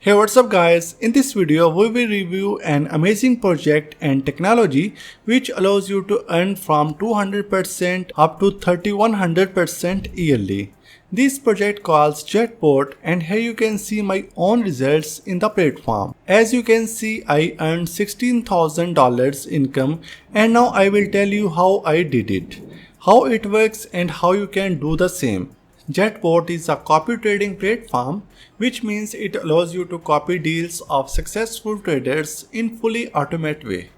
Hey, what's up guys? In this video, we will review an amazing project and technology which allows you to earn from 200% up to 3100% yearly. This project calls JetBot, and here you can see my own results in the platform. As you can see, I earned $16,000 income, and now I will tell you how I did it, how it works and how you can do the same. JetBot is a copy trading platform, which means it allows you to copy deals of successful traders in fully automated way.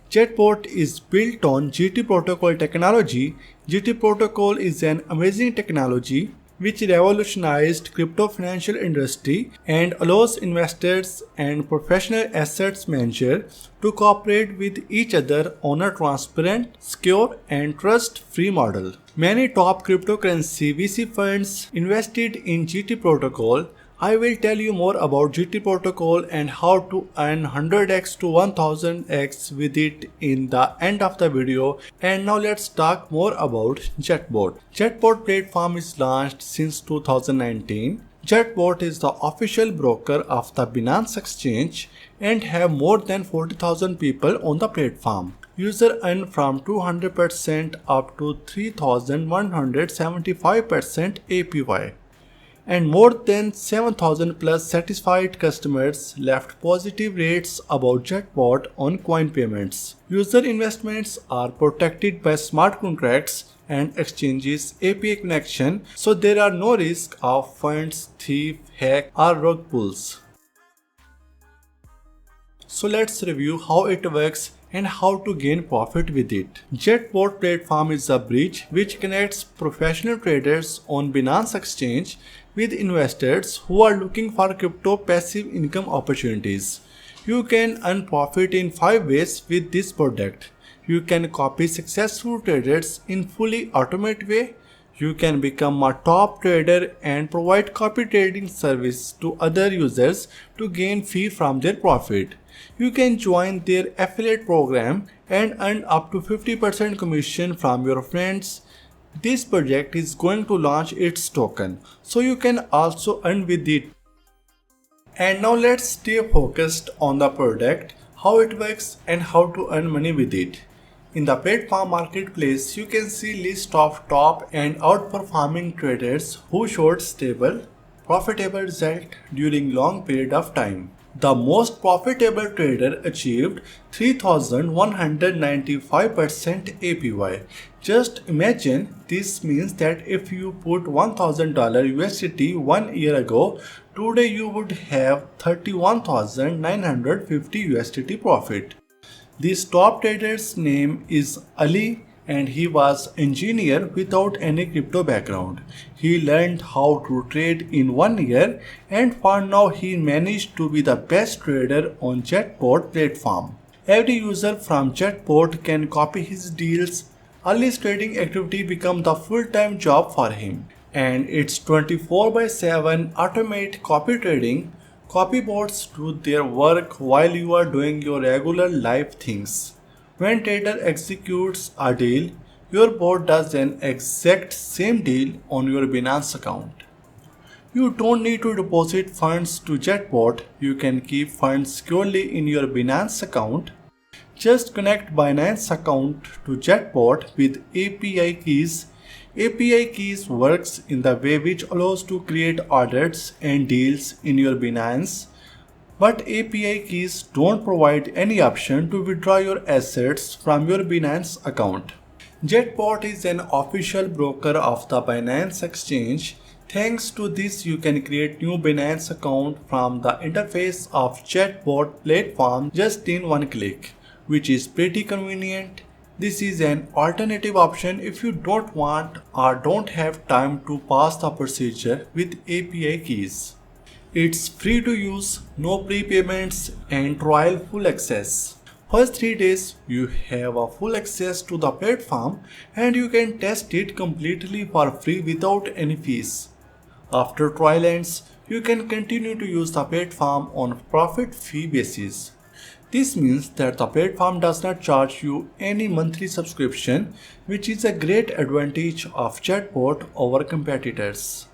JetBot is built on GTPtoken technology. GTPtoken is an amazing technology which revolutionized crypto financial industry and allows investors and professional assets managers to cooperate with each other on a transparent, secure and trust-free model. Many top cryptocurrency VC funds invested in GTPtoken. I will tell you more about GTPtoken and how to earn 100x to 1000x with it in the end of the video. And now let's talk more about JetBot. JetBot platform is launched since 2019. JetBot is the official broker of the Binance exchange and have more than 40,000 people on the platform. Users earn from 200% up to 3175% APY. And more than 7,000 plus satisfied customers left positive rates about JetBot on coin payments. User investments are protected by smart contracts and exchanges API connection, so there are no risk of funds, thief, hack or rug pulls. So let's review how it works and how to gain profit with it. JetBot platform is a bridge which connects professional traders on Binance exchange with investors who are looking for crypto passive income opportunities. You can earn profit in 5 ways with this product. You can copy successful traders in fully automated way. You can become a top trader and provide copy trading service to other users to gain fee from their profit. You can join their affiliate program and earn up to 50% commission from your friends. This project is going to launch its token, so you can also earn with it. And now let's stay focused on the product, how it works and how to earn money with it. In the platform marketplace, you can see list of top and outperforming traders who showed stable, profitable result during long period of time. The most profitable trader achieved 3195% APY. Just imagine, this means that if you put $1000 USDT 1 year ago, today you would have 31,950 USDT profit. This top trader's name is Ali and he was engineer without any crypto background. He learned how to trade in 1 year and for now he managed to be the best trader on JetBot platform. Every user from JetBot can copy his deals. Ali's trading activity become the full-time job for him. And it's 24/7 automate copy trading. Copy bots do their work while you are doing your regular life things. When trader executes a deal, your bot does an exact same deal on your Binance account. You don't need to deposit funds to JetBot. You can keep funds securely in your Binance account. Just connect Binance account to JetBot with API keys. API keys works in the way which allows to create orders and deals in your Binance. But API keys don't provide any option to withdraw your assets from your Binance account. JetBot is an official broker of the Binance exchange. Thanks to this, you can create new Binance account from the interface of JetBot platform just in one click, which is pretty convenient. This is an alternative option if you don't want or don't have time to pass the procedure with API keys. It's free to use, no prepayments and trial full access. First 3 days you have a full access to the platform and you can test it completely for free without any fees. After trial ends, you can continue to use the platform on profit fee basis. This means that the platform does not charge you any monthly subscription, which is a great advantage of JetBot over competitors.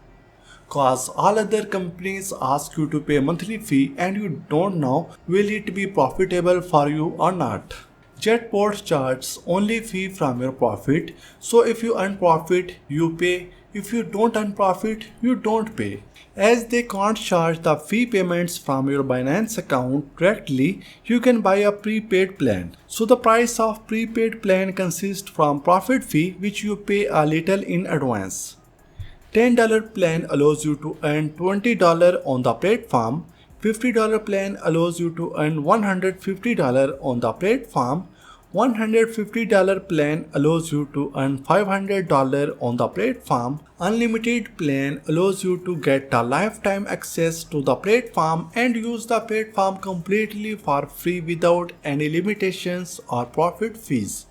cause all other companies ask you to pay monthly fee and you don't know will it be profitable for you or not. Jetport charges only fee from your profit, so if you earn profit, you pay. If you don't earn profit, you don't pay. As they can't charge the fee payments from your Binance account directly, you can buy a prepaid plan. So the price of prepaid plan consists from profit fee which you pay a little in advance. $10 plan allows you to earn $20 on the platform. $50 plan allows you to earn $150 on the platform. $150 plan allows you to earn $500 on the platform. Unlimited plan allows you to get a lifetime access to the platform and use the platform completely for free without any limitations or profit fees.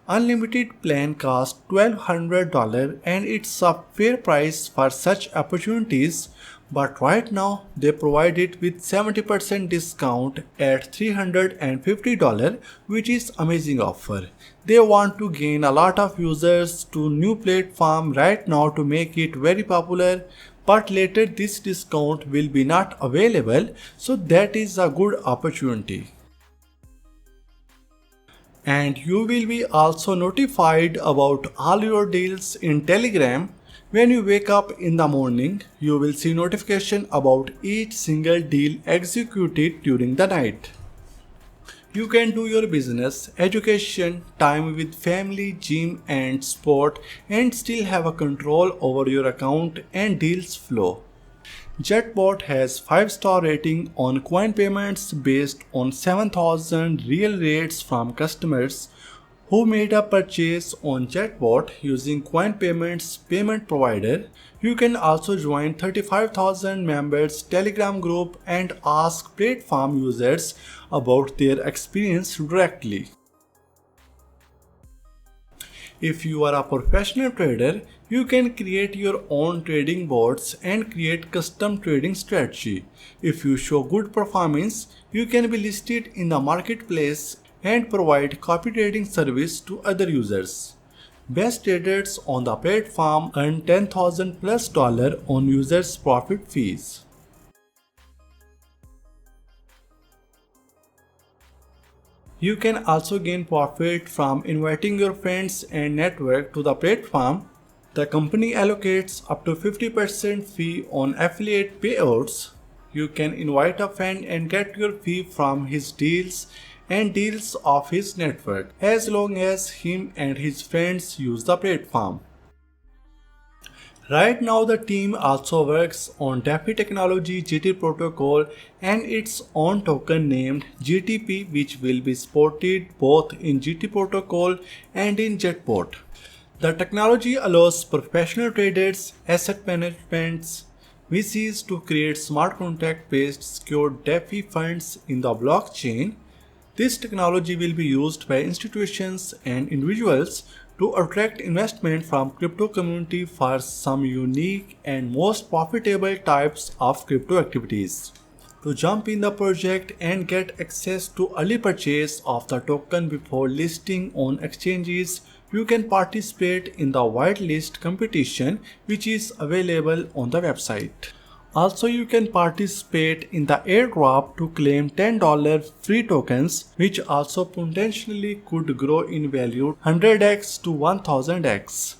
Unlimited plan costs $1,200 and it's a fair price for such opportunities, but right now they provide it with 70% discount at $350, which is amazing offer. They want to gain a lot of users to new platform right now to make it very popular, but later this discount will be not available, so that is a good opportunity. And you will be also notified about all your deals in Telegram. When you wake up in the morning, you will see notification about each single deal executed during the night. You can do your business, education, time with family, gym and sport and still have a control over your account and deals flow. Jetport has 5-star rating on coin payments based on 7,000 real rates from customers who made a purchase on Jetport using coin payments payment provider. You can also join 35,000 members Telegram group and ask platform users about their experience directly. If you are a professional trader, you can create your own trading bots and create custom trading strategy. If you show good performance, you can be listed in the marketplace and provide copy trading service to other users. Best traders on the platform earn $10,000+ on users' profit fees. You can also gain profit from inviting your friends and network to the platform. The company allocates up to 50% fee on affiliate payouts. You can invite a friend and get your fee from his deals and deals of his network as long as him and his friends use the platform. Right now the team also works on DeFi technology GT protocol and its own token named GTP, which will be supported both in GT protocol and in Jetport. The technology allows professional traders, asset managements, VCs to create smart contract based secured DeFi funds in the blockchain. This technology will be used by institutions and individuals to attract investment from crypto community for some unique and most profitable types of crypto activities. To jump in the project and get access to early purchase of the token before listing on exchanges, you can participate in the whitelist competition which is available on the website. Also, you can participate in the AirDrop to claim $10 free tokens, which also potentially could grow in value 100x to 1000x.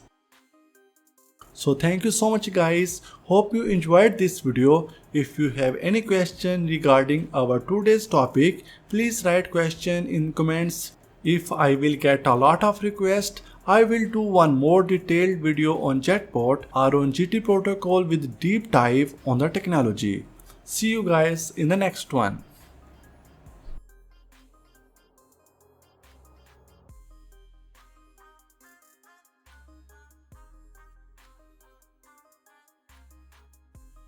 So thank you so much guys. Hope you enjoyed this video. If you have any question regarding our today's topic, please write question in comments. If I will get a lot of requests, I will do one more detailed video on Jetport or on GT protocol with deep dive on the technology. See you guys in the next one.